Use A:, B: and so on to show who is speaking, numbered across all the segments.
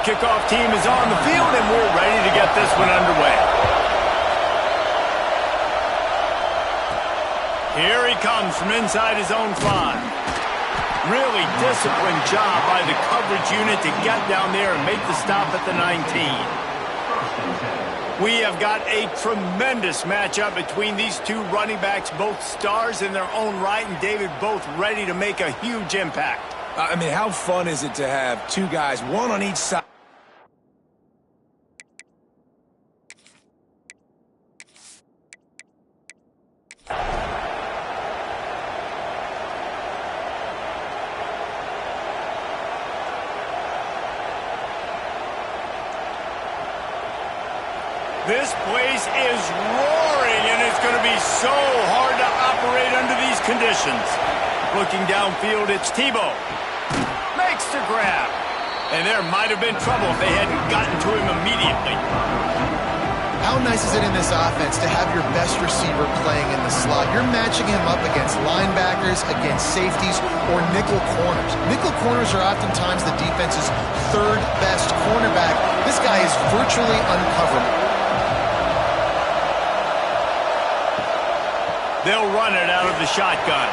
A: kickoff team is on the field, and we're ready to get this one underway. Here he comes from inside his own 5. Really disciplined job by the coverage unit to get down there and make the stop at the 19. We have got a tremendous matchup between these two running backs, both stars in their own right, and David, both ready to make a huge impact.
B: I mean, how fun is it to have two guys, one on each side?
A: This place is roaring, and it's going to be so hard to operate under these conditions. Looking downfield, it's Tebow. Makes the grab. And there might have been trouble if they hadn't gotten to him immediately.
C: How nice is it in this offense to have your best receiver playing in the slot? You're matching him up against linebackers, against safeties, or nickel corners. Nickel corners are oftentimes the defense's third best cornerback. This guy is virtually uncoverable.
A: They'll run it out of the shotgun.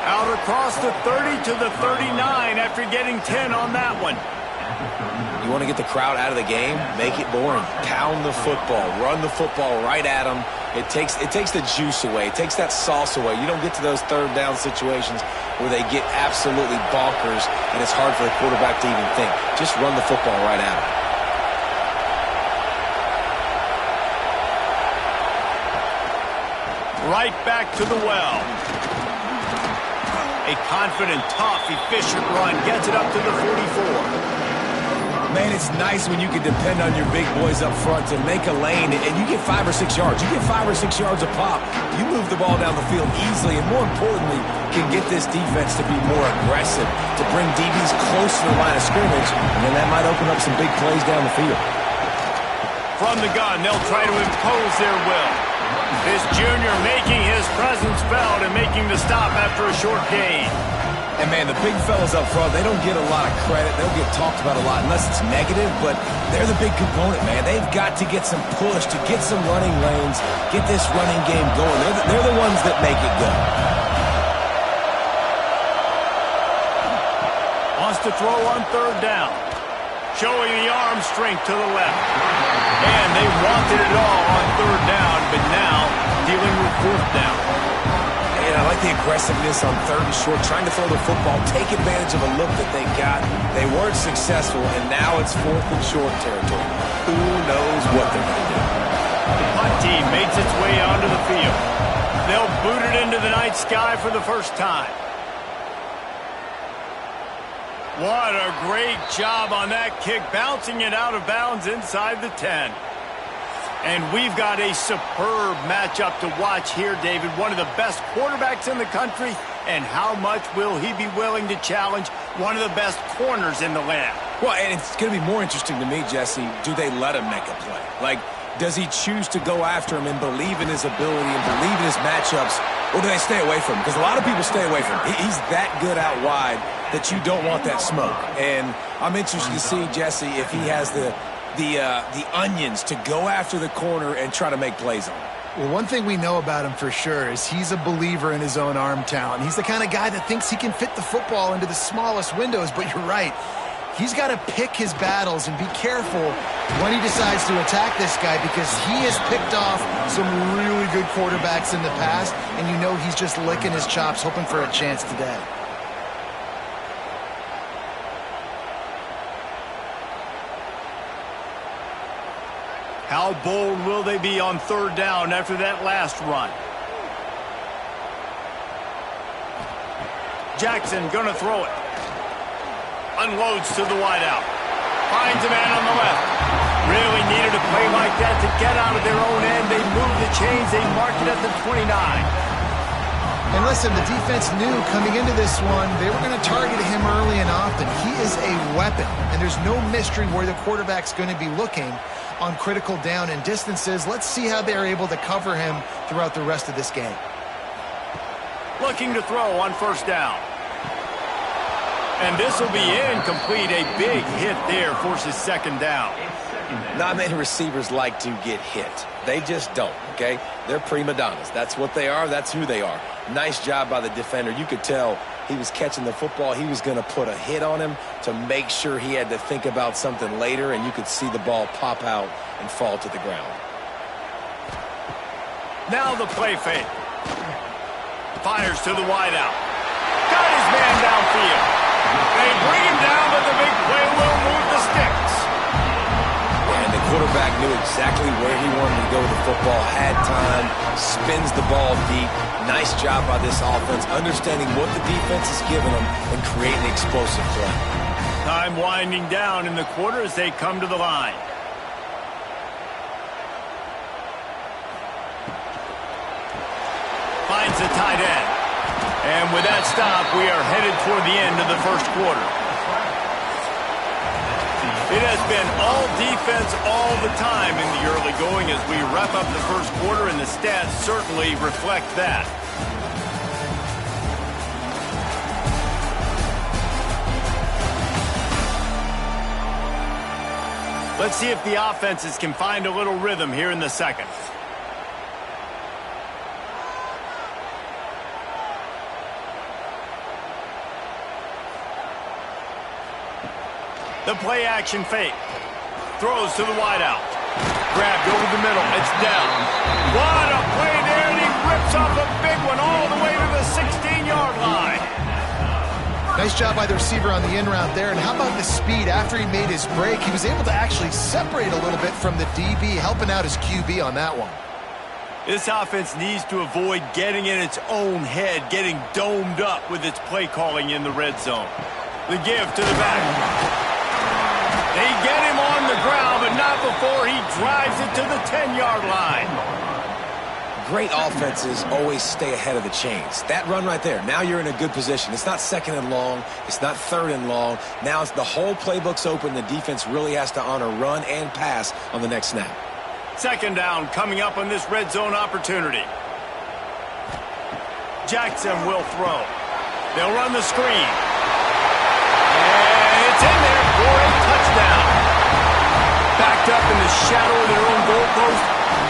A: Out across the 30 to the 39 after getting 10 on that one.
B: You want to get the crowd out of the game? Make it boring. Pound the football. Run the football right at them. It takes the juice away. It takes that sauce away. You don't get to those third down situations where they get absolutely bonkers and it's hard for the quarterback to even think. Just run the football right at them.
A: Right back to the well. A confident, tough, efficient run gets it up to the 44.
B: Man, it's nice when you can depend on your big boys up front to make a lane, and you get 5 or 6 yards. You get 5 or 6 yards a pop. You move the ball down the field easily, and more importantly, can get this defense to be more aggressive, to bring DBs close to the line of scrimmage, and then that might open up some big plays down the field.
A: From the gun, they'll try to impose their will. This junior making his presence felt and making the stop after a short gain.
B: And, man, the big fellas up front, they don't get a lot of credit. They'll get talked about a lot unless it's negative, but they're the big component, man. They've got to get some push, to get some running lanes, get this running game going. They're the ones that make it go.
A: Wants to throw on third down. Showing the arm strength to the left. And they wanted it all on third down, but now dealing with fourth down.
B: And I like the aggressiveness on third and short, trying to throw the football, take advantage of a look that they got. They weren't successful, and now it's fourth and short territory. Who knows what they're going to do?
A: The punt team makes its way onto the field. They'll boot it into the night sky for the first time. What a great job on that kick, bouncing it out of bounds inside the 10. And we've got a superb matchup to watch here, David. One of the best quarterbacks in the country, and how much will he be willing to challenge one of the best corners in the land?
B: Well, and it's going to be more interesting to me, Jesse, do they let him make a play? Like, does he choose to go after him and believe in his ability and believe in his matchups, or do they stay away from him? Because a lot of people stay away from him. He's that good out wide that you don't want that smoke. And I'm interested to see, Jesse, if he has the onions to go after the corner and try to make plays on him.
C: Well, one thing we know about him for sure is he's a believer in his own arm talent. He's the kind of guy that thinks he can fit the football into the smallest windows, but you're right. He's got to pick his battles and be careful when he decides to attack this guy, because he has picked off some really good quarterbacks in the past, and you know he's just licking his chops, hoping for a chance today.
A: How bold will they be on third down after that last run? Jackson gonna throw it. Unloads to the wideout. Finds a man on the left. Really needed a play like that to get out of their own end. They move the chains. They mark it at the 29.
C: And listen, the defense knew coming into this one, they were going to target him early and often. He is a weapon, and there's no mystery where the quarterback's going to be looking on critical down and distances. Let's see how they're able to cover him throughout the rest of this game.
A: Looking to throw on first down. And this will be incomplete. A big hit there forces second down.
B: Not many receivers like to get hit. They just don't, okay? They're prima donnas. That's what they are. That's who they are. Nice job by the defender. You could tell he was catching the football. He was going to put a hit on him to make sure he had to think about something later, and you could see the ball pop out and fall to the ground.
A: Now the play fake. Fires to the wideout. Got his man downfield. They bring him down, but the big play will move the sticks.
B: And the quarterback knew exactly where he wanted to go with the football, had time, spins the ball deep. Nice job by this offense, understanding what the defense is giving them and creating explosive play.
A: Time winding down in the quarter as they come to the line. Finds the tight end. And with that stop, we are headed toward the end of the first quarter. It has been all defense all the time in the early going as we wrap up the first quarter, and the stats certainly reflect that. Let's see if the offenses can find a little rhythm here in the second. The play action fake. Throws to the wideout. Grabbed over the middle. It's down. What a play there, and he rips off a big one all the way to the 16-yard line.
C: Nice job by the receiver on the in route there. And how about the speed? After he made his break, he was able to actually separate a little bit from the DB, helping out his QB on that one.
A: This offense needs to avoid getting in its own head, getting domed up with its play calling in the red zone. The give to the back. They get him on the ground, but not before he drives it to the 10-yard line.
B: Great offenses always stay ahead of the chains. That run right there, now you're in a good position. It's not second and long. It's not third and long. Now it's the whole playbook's open. The defense really has to honor run and pass on the next snap.
A: Second down coming up on this red zone opportunity. Jackson will throw. They'll run the screen. And it's in there for a touchdown. Backed up in the shadow of their own goalpost,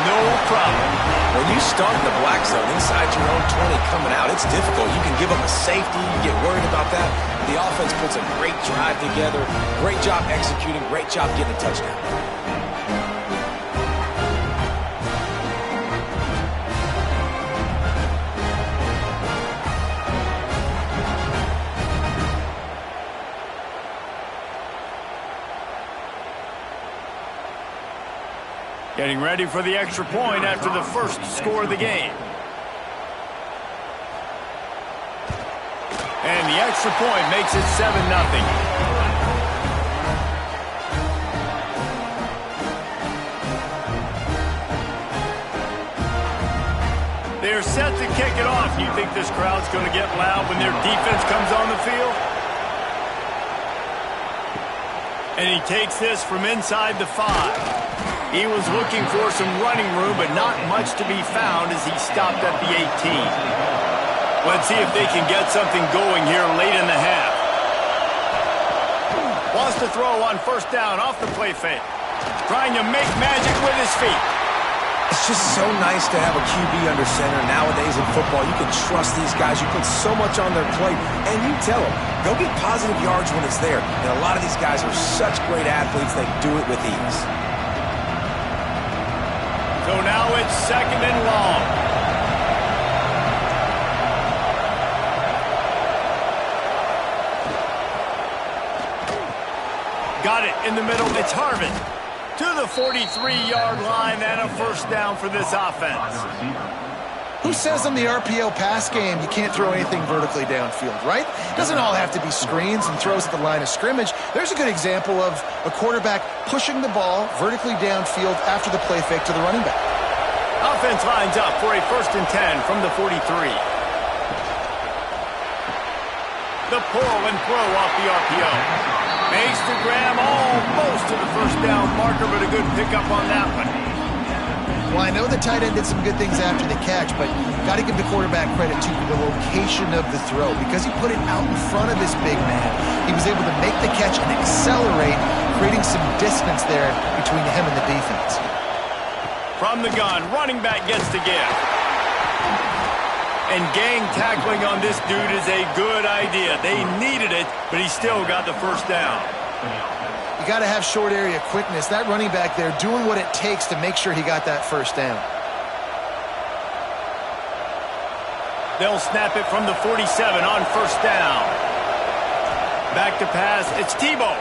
A: no problem.
B: When you start in the black zone inside your own 20 coming out, it's difficult. You can give up a safety. You get worried about that. The offense puts a great drive together. Great job executing. Great job getting a touchdown.
A: Getting ready for the extra point after the first score of the game. And the extra point makes it 7-0. They're set to kick it off. You think this crowd's going to get loud when their defense comes on the field? And he takes this from inside the 5. He was looking for some running room, but not much to be found as he stopped at the 18. Let's see if they can get something going here late in the half. Wants to throw on first down off the play fake. Trying to make magic with his feet.
B: It's just so nice to have a QB under center. Nowadays in football, you can trust these guys. You put so much on their plate, and you tell them, go get positive yards when it's there. And a lot of these guys are such great athletes, they do it with ease.
A: So now it's second and long. Got it in the middle. It's Harvin to the 43-yard line and a first down for this offense.
C: Who says in the RPO pass game you can't throw anything vertically downfield, right? It doesn't all have to be screens and throws at the line of scrimmage. There's a good example of a quarterback pushing the ball vertically downfield after the play fake to the running back.
A: Offense lines up for a 1st and 10 from the 43. The pull and throw off the RPO. Makes the grab almost to the first down marker, but a good pickup on that one.
C: Well, I know the tight end did some good things after the catch, but got to give the quarterback credit to the location of the throw. Because he put it out in front of his big man, he was able to make the catch and accelerate, creating some distance there between him and the defense.
A: From the gun, running back gets the give. And gang tackling on this dude is a good idea. They needed it, but he still got the first down.
C: You got to have short area quickness. That running back there doing what it takes to make sure he got that first down.
A: They'll snap it from the 47 on first down. Back to pass. It's Tebow.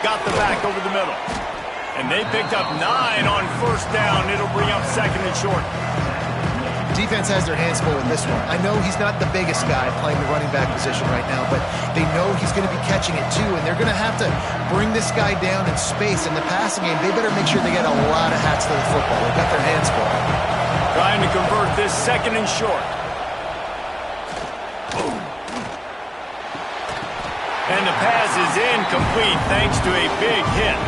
A: Got the back over the middle. And they picked up 9 on first down. It'll bring up second and short.
C: Defense has their hands full with this one. I know he's not the biggest guy playing the running back position right now, but they know he's going to be catching it too, and they're going to have to bring this guy down in space. In the passing game, they better make sure they get a lot of hats to the football. They've got their hands full.
A: Trying to convert this second and short. And the pass is incomplete thanks to a big hit.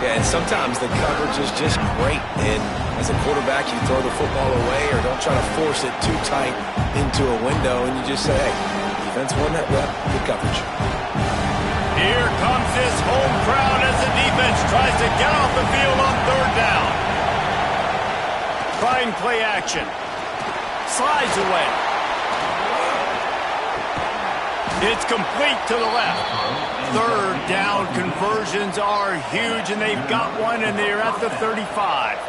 B: Yeah, and sometimes the coverage is just great, and as a quarterback, you throw the football away or don't try to force it too tight into a window, and you just say, hey, defense won that rep, good coverage.
A: Here comes this home crowd as the defense tries to get off the field on third down. Trying play action. Slides away. It's complete to the left. Third down conversions are huge, and they've got one, and they're at the 35.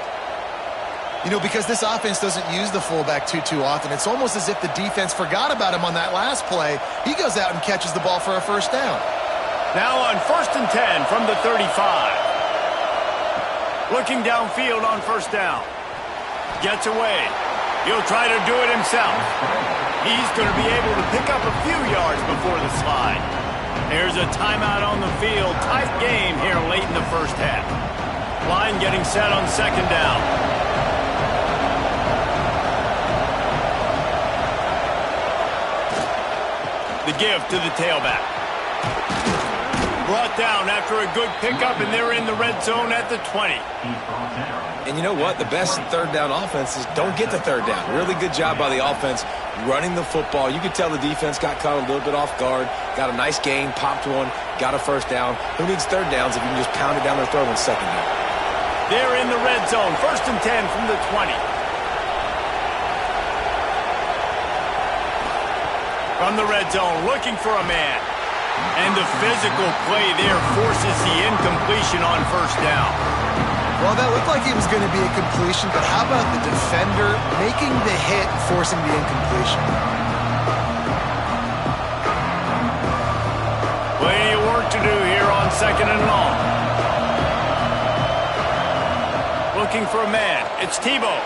C: You know, because this offense doesn't use the fullback too often, it's almost as if the defense forgot about him on that last play. He goes out and catches the ball for a first down.
A: Now on first and 10 from the 35. Looking downfield on first down. Gets away. He'll try to do it himself. He's going to be able to pick up a few yards before the slide. There's a timeout on the field. Tight game here late in the first half. Line getting set on second down. The give to the tailback. Brought down after a good pickup, and they're in the red zone at the 20.
B: And you know what? The best third down offenses don't get the third down. Really good job by the offense running the football. You could tell the defense got caught a little bit off guard, got a nice gain, popped one, got a first down. Who needs third downs if you can just pound it down their throat on second down?
A: They're in the red zone. First and 10 from the 20. From the red zone, looking for a man. And the physical play there forces the incompletion on first down.
C: Well, that looked like it was going to be a completion, but how about the defender making the hit, forcing the incompletion?
A: Plenty of work to do here on second and long. Looking for a man. It's Tebow.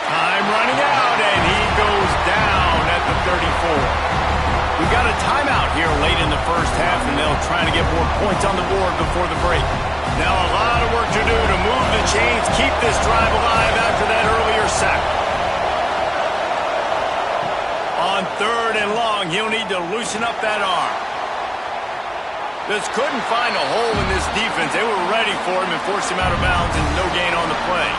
A: Time running out, and he goes down at the 34. We got a timeout here late in the first half, and they'll try to get more points on the board before the break. Now a lot of work to do to move the chains, keep this drive alive after that earlier sack. On third and long, he'll need to loosen up that arm. Just couldn't find a hole in this defense. They were ready for him and forced him out of bounds, and no gain on the play.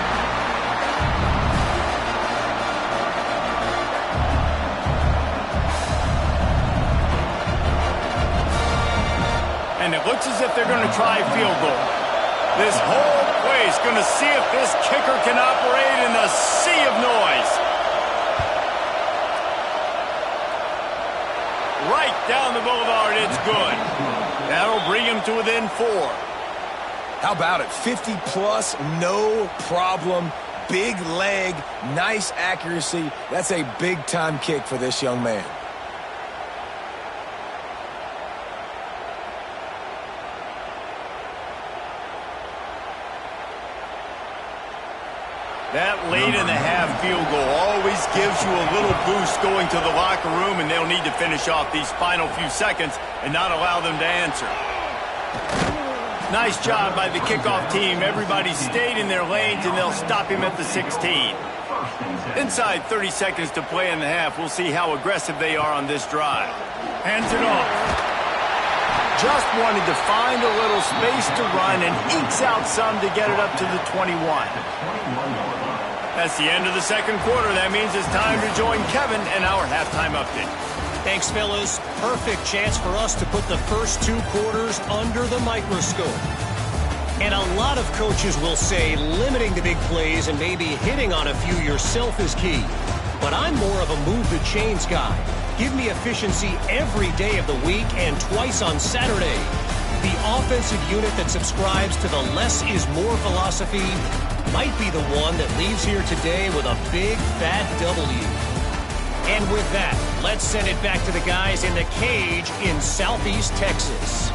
A: And it looks as if they're going to try a field goal. This whole place going to see if this kicker can operate in the sea of noise. Right down the boulevard, it's good. That'll bring him to within 4.
B: How about it? 50-plus, no problem. Big leg, nice accuracy. That's a big-time kick for this young man.
A: That late in the half field goal always gives you a little boost going to the locker room, and they'll need to finish off these final few seconds and not allow them to answer. Nice job by the kickoff team. Everybody stayed in their lanes, and they'll stop him at the 16. Inside 30 seconds to play in the half. We'll see how aggressive they are on this drive. Hands it off. Just wanted to find a little space to run and ekes out some to get it up to the 21. That's the end of the second quarter. That means it's time to join Kevin in our halftime update.
D: Thanks, fellas. Perfect chance for us to put the first 2 quarters under the microscope. And a lot of coaches will say limiting the big plays and maybe hitting on a few yourself is key. But I'm more of a move the chains guy. Give me efficiency every day of the week and twice on Saturday. The offensive unit that subscribes to the less is more philosophy might be the one that leaves here today with a big fat W. And with that, let's send it back to the guys in the cage in Southeast Texas.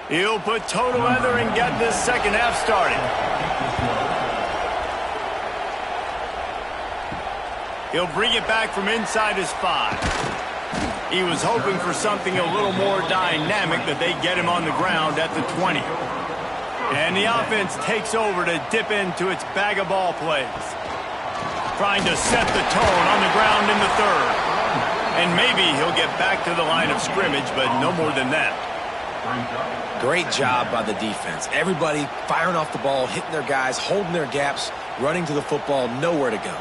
A: He'll put toe together and get this second half started. He'll bring it back from inside his 5. He was hoping for something a little more dynamic, that they get him on the ground at the 20. And the offense takes over to dip into its bag of ball plays. Trying to set the tone on the ground in the third. And maybe he'll get back to the line of scrimmage, but no more than that.
B: Great job by the defense. Everybody firing off the ball, hitting their guys, holding their gaps, running to the football, nowhere to go.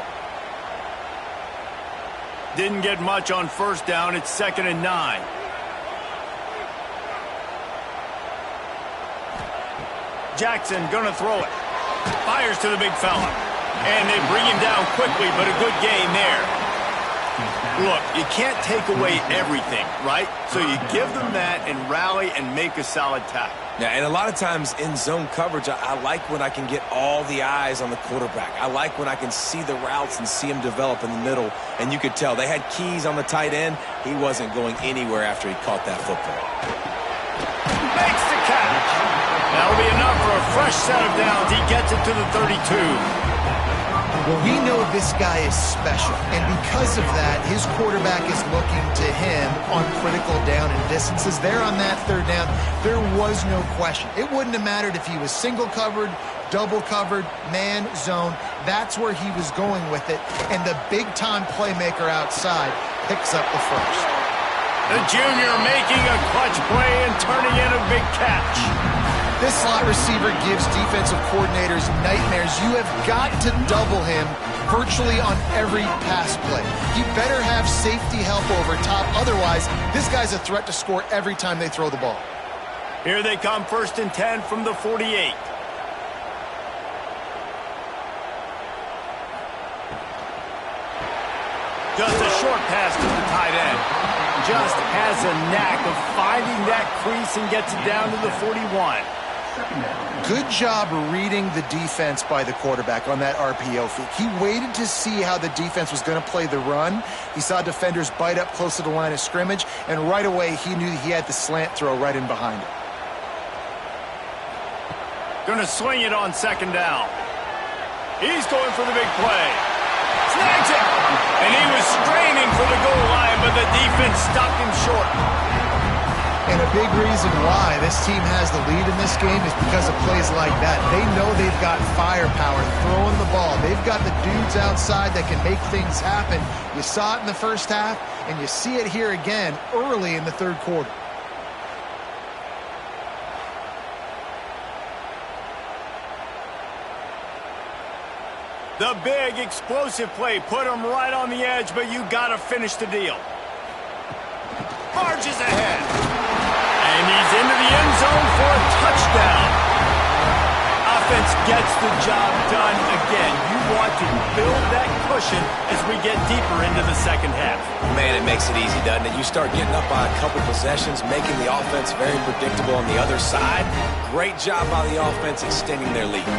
A: Didn't get much on first down. It's 2nd and 9. Jackson gonna throw it. Fires to the big fella. And they bring him down quickly, but a good gain there. Look, you can't take away everything, right? So you give them that and rally and make a solid tackle.
B: Yeah, and a lot of times in zone coverage, I like when I can get all the eyes on the quarterback. I like when I can see the routes and see him develop in the middle. And you could tell they had keys on the tight end. He wasn't going anywhere after he caught that football.
A: Makes the catch. That'll be enough for a fresh set of downs. He gets it to the 32.
C: Well, we know this guy is special, and because of that, his quarterback is looking to him on critical down and distances. There on that third down, there was no question. It wouldn't have mattered if he was single covered, double covered, man, zone. That's where he was going with it, and the big-time playmaker outside picks up the first.
A: The junior making a clutch play and turning in a big catch.
C: This slot receiver gives defensive coordinators nightmares. You have got to double him virtually on every pass play. He better have safety help over top. Otherwise, this guy's a threat to score every time they throw the ball.
A: Here they come, 1st and 10 from the 48. Just a short pass to the tight end. Just has a knack of finding that crease and gets it down to the 41.
C: Good job reading the defense by the quarterback on that RPO feed. He waited to see how the defense was going to play the run. He saw defenders bite up close to the line of scrimmage, and right away he knew he had the slant throw right in behind it.
A: Gonna swing it on 2nd down. He's going for the big play. Snags it! And he was straining for the goal line, but the defense stopped him short.
C: And a big reason why this team has the lead in this game is because of plays like that. They know they've got firepower throwing the ball. They've got the dudes outside that can make things happen. You saw it in the first half, and you see it here again early in the third quarter.
A: The big explosive play put him right on the edge, but you got to finish the deal. Marches ahead. And he's into the end zone for a touchdown. Offense gets the job done again. You want to build that cushion as we get deeper into the second half.
B: Man, it makes it easy, doesn't it? You start getting up by a couple possessions, making the offense very predictable on the other side. Great job by the offense extending their lead.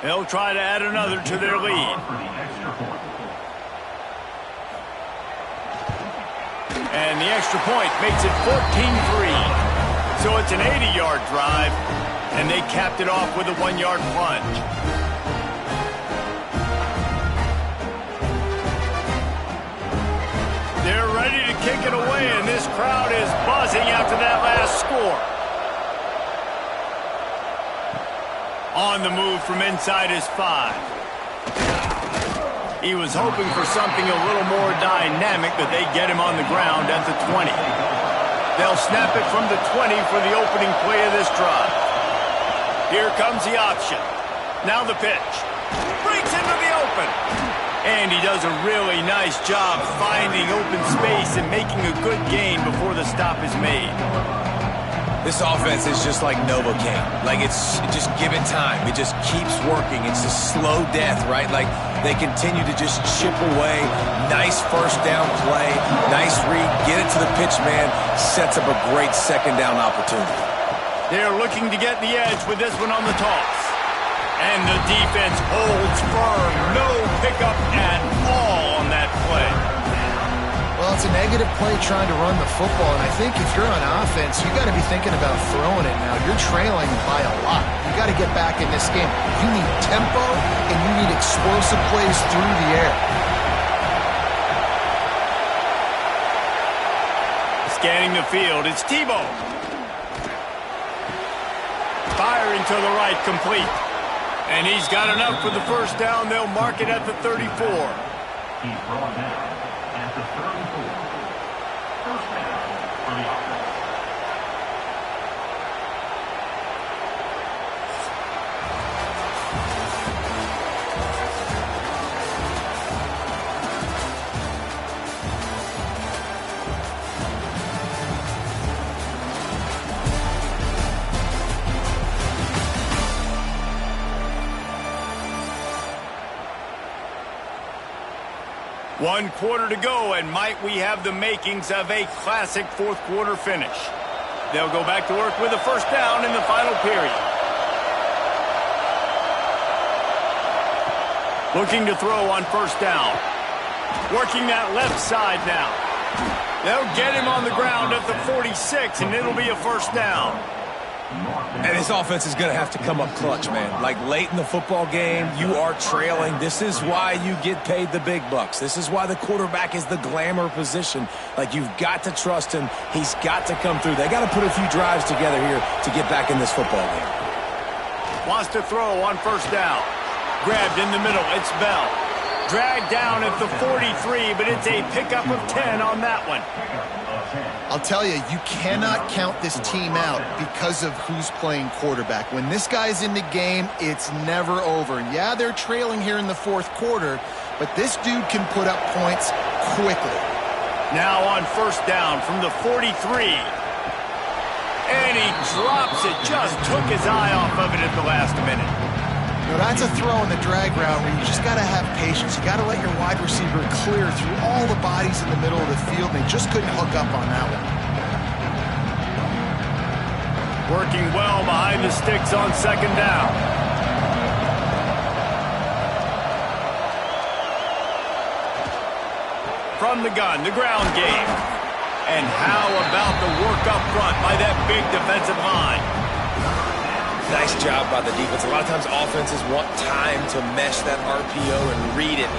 A: They'll try to add another to their lead. And the extra point makes it 14-3. So it's an 80-yard drive, and they capped it off with a 1-yard plunge. They're ready to kick it away, and this crowd is buzzing after that last score. On the move from inside his 5. He was hoping for something a little more dynamic, but they get him on the ground at the 20. They'll snap it from the 20 for the opening play of this drive. Here comes the option. Now the pitch. Breaks into the open. And he does a really nice job finding open space and making a good gain before the stop is made.
B: This offense is just like Novocaine. Like, it's just give it time. It just keeps working. It's a slow death, right? Like, they continue to just chip away. Nice first down play. Nice read. Get it to the pitch man. Sets up a great second down opportunity.
A: They're looking to get the edge with this one on the toss. And the defense holds firm. No pickup at all on that play.
C: Well, it's a negative play trying to run the football, and I think if you're on offense, you got to be thinking about throwing it now. You're trailing by a lot. You got to get back in this game. You need tempo, and you need explosive plays through the air.
A: Scanning the field, it's Tebow. Firing to the right, complete. And he's got enough for the first down. They'll mark it at the 34.
E: He's brought down at the 34. First down for the offense.
A: One quarter to go, and might we have the makings of a classic fourth quarter finish. They'll go back to work with a first down in the final period. Looking to throw on first down. Working that left side now. They'll get him on the ground at the 46, and it'll be a first down.
B: And this offense is going to have to come up clutch, man. Like, late in the football game, you are trailing. This is why you get paid the big bucks. This is why the quarterback is the glamour position. Like, you've got to trust him. He's got to come through. They got to put a few drives together here to get back in this football game.
A: Wants to throw on first down. Grabbed in the middle. It's Bell. Dragged down at the 43, but it's a pickup of 10 on that one.
C: I'll tell you, you cannot count this team out because of who's playing quarterback. When this guy's in the game, it's never over. Yeah, they're trailing here in the fourth quarter, but this dude can put up points quickly.
A: Now on first down from the 43. And he drops it. Just took his eye off of it at the last minute.
C: Now that's a throw in the drag route where you just got to have patience. You got to let your wide receiver clear through all the bodies in the middle of the field. They just couldn't hook up on that one.
A: Working well behind the sticks on second down. From the gun, the ground game. And how about the work up front by that big defensive line?
B: Nice job by the defense. A lot of times offenses want time to mesh that RPO and read it.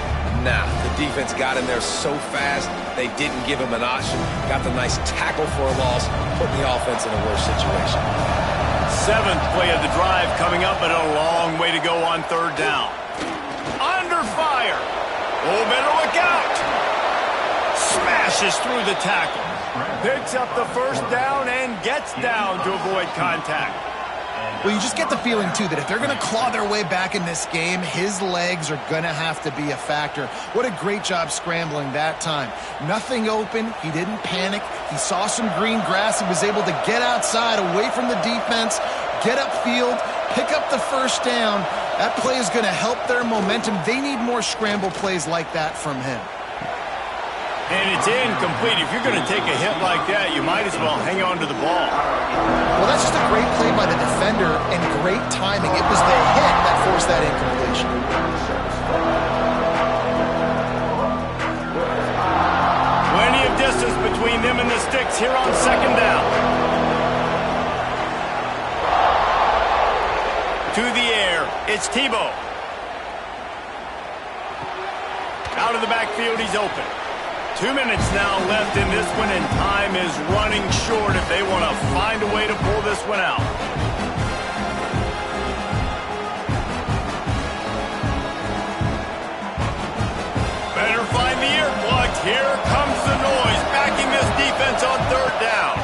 B: Nah, the defense got in there so fast, they didn't give him an option. Got the nice tackle for a loss, putting the offense in a worse situation.
A: Seventh play of the drive coming up, but a long way to go on third down. Under fire. Oh, better look out. Smashes through the tackle. Picks up the first down and gets down to avoid contact.
C: Well, you just get the feeling, too, that if they're going to claw their way back in this game, his legs are going to have to be a factor. What a great job scrambling that time. Nothing open. He didn't panic. He saw some green grass. He was able to get outside, away from the defense, get upfield, pick up the first down. That play is going to help their momentum. They need more scramble plays like that from him.
A: And it's incomplete. If you're going to take a hit like that, you might as well hang on to the ball.
C: Well, that's just a great play by the defender and great timing. It was the hit that forced that incompletion.
A: Plenty of distance between them and the sticks here on second down. To the air, it's Tebow. Out of the backfield, he's open. 2 minutes now left in this one, and time is running short if they want to find a way to pull this one out. Better find the earplugs. Here comes the noise, backing this defense on third down.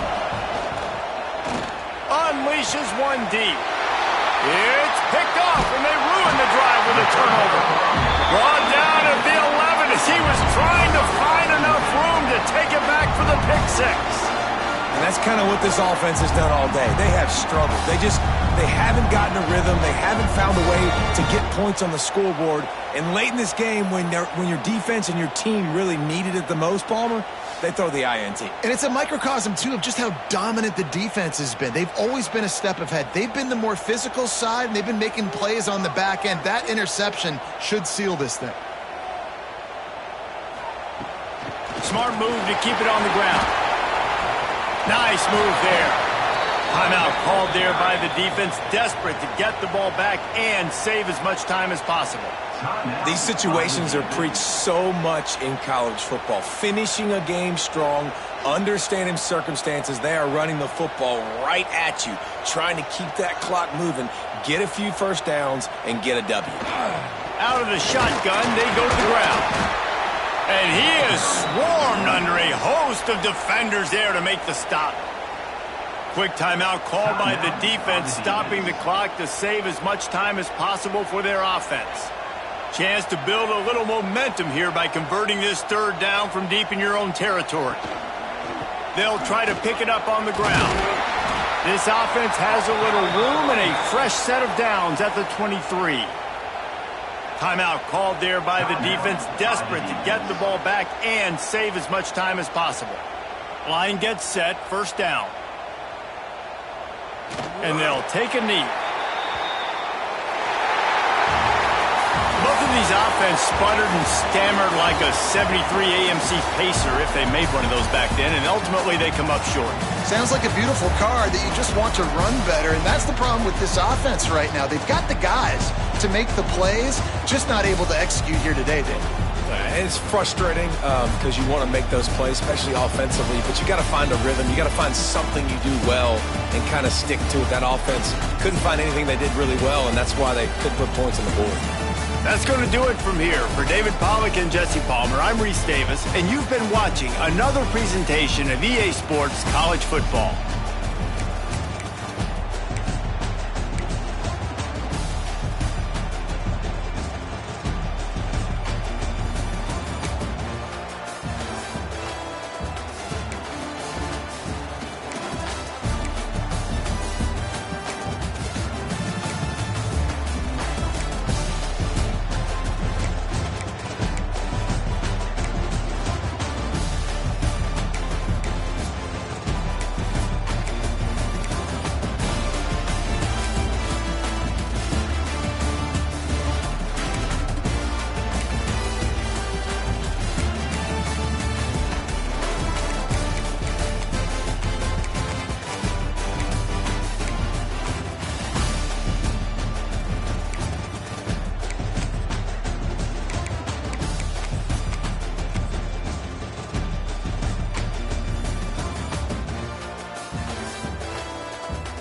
A: Unleashes one deep. It's picked off, and they ruin the drive with a turnover. Brought down at the 11 as he was trying to find enough room to take it back for the pick six.
B: And that's kind of what this offense has done all day. They have struggled. They haven't gotten a rhythm. They haven't found a way to get points on the scoreboard. And late in this game, when your defense and your team really needed it the most, Palmer, they throw the INT.
C: And it's a microcosm, too, of just how dominant the defense has been. They've always been a step ahead. They've been the more physical side, and they've been making plays on the back end. That interception should seal this thing.
A: Smart move to keep it on the ground. Nice move there. Timeout called there by the defense, desperate to get the ball back and save as much time as possible.
B: These situations are preached so much in college football. Finishing a game strong, understanding circumstances. They are running the football right at you, trying to keep that clock moving, get a few first downs, and get a W.
A: Out of the shotgun, they go to the ground. And he is swarmed under a host of defenders there to make the stop. Quick timeout called by the defense, stopping the clock to save as much time as possible for their offense. Chance to build a little momentum here by converting this third down from deep in your own territory. They'll try to pick it up on the ground. This offense has a little room and a fresh set of downs at the 23. Timeout called there by the defense, desperate to get the ball back and save as much time as possible. Line gets set, first down. And they'll take a knee. Both of these offense sputtered and stammered like a 73 AMC Pacer if they made one of those back then, and ultimately they come up short.
C: Sounds like a beautiful car that you just want to run better, and that's the problem with this offense right now. They've got the guys to make the plays, just not able to execute here today, Dave.
B: And it's frustrating because you want to make those plays, especially offensively, but you got to find a rhythm. You got to find something you do well and kind of stick to it. That offense couldn't find anything they did really well, and that's why they couldn't put points on the board.
A: That's going to do it from here. For David Pollack and Jesse Palmer, I'm Reese Davis, and you've been watching another presentation of EA Sports College Football.